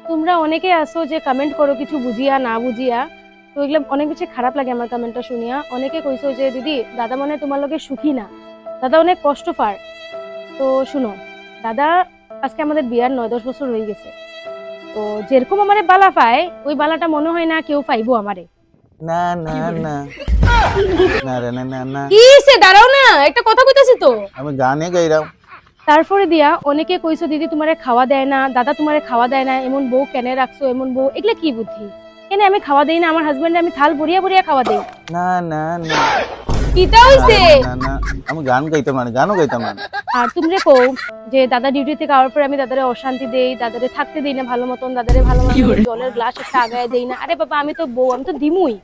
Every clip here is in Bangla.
তোমরা অনেকে আসো যে কমেন্ট করো কিছু বুঝিয়া না বুঝিয়া, তো এগুলো অনেক বেশি খারাপ লাগে আমার কমেন্টটা শুনিয়া। অনেকে কইছো যে দিদি দাদা মনে হয় তোমার লগে সুখী না, দাদা অনেক কষ্ট পায়। তো শুনো দাদা, আজকে আমাদের বিয়ার 9-10 বছর হয়ে গেছে। তো যেরকম আমারে বালা পায় ওই বালাটা মনে হয় না কেউ পাইবো আমারে। না না না না রে না না না, কি সে দাঁড়াও না, একটা কথা কইতাছি তো। আমি গানে গাইরাম। তারপরে দিয়া অনেকে কইছো দিদি তোমারে খাওয়া দেয় না, দাদা তোমারে খাওয়া দেয় না, এমন বউ কেন রাখছো, এমন বউ, এগুলা কি বুদ্ধি? কেন আমি খাওয়া দেই না? আমার হাজবেন্ডে আমি থাল ভরিয়া ভরিয়া খাওয়া দেই। না না না কিটা হইছে? না না, আমি গান গাইতাম না, গানও গাইতাম না। আর তোমরা কও যে দাদা ডিউটি থেকে আওয়ার পরে আমি দাদারে অশান্তি দেই, দাদারে থাকতে দেই না ভালো মতন, দাদারে ভালো মতন জলের গ্লাস একটা আগায় দেই না। আরে বাবা, আমি তো বউ, আমি তো দিমুই,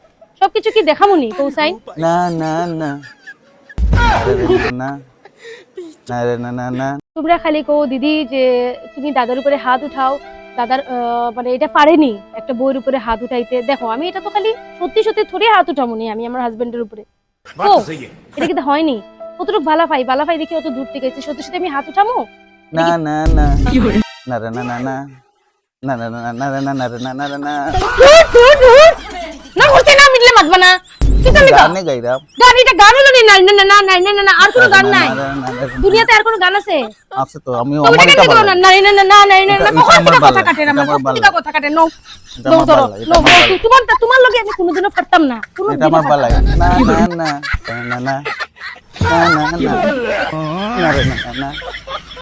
সবকিছু কি দেখামুনি কৌসাই? না না না না না রে না না না। তোমরা খালি কও দিদি যে তুমি দাদার উপরে হাত উঠাও, দাদার মানে এটা পারেনি একটা বউয়ের উপরে হাত উঠাইতে। দেখো আমি এটা তো খালি সত্যি সত্যি থোড়ি হাত উঠামুনি আমি আমার হাজবেন্ডের উপরে। ও এটা কিন্তু হয়নি, কতটুকু বালা পাই দেখি অত দূর থেকে এসেছি, সত্যি সত্যি আমি হাত উঠামো? না না না না রে না না না না না না না না না রে না না না না করতে না মিটলে মাতবা না। কি জানি গা গানে গাইরাম। গান, এটা গান হলো না? না না না না না না না, আর কোনো গান নাই দুনিয়াতে, আর কোনো গান আছে? আছে তো, আমি তুমি আমার এটা এটা কেন ভালো না না না না না না না এটা কখন আমার থেকে ভালো কথা কাটে না, এটা আমার কখন ভালো থেকে কথা কাটে নো। এটা আমার ধরো ভালো এটা নো, আমার ভালো তোমার লগে আমি কোনোদিনও পারতাম না, এটা কোনোদিনও আমার ভালো পারতাম না। না না না না না না না না না রে না না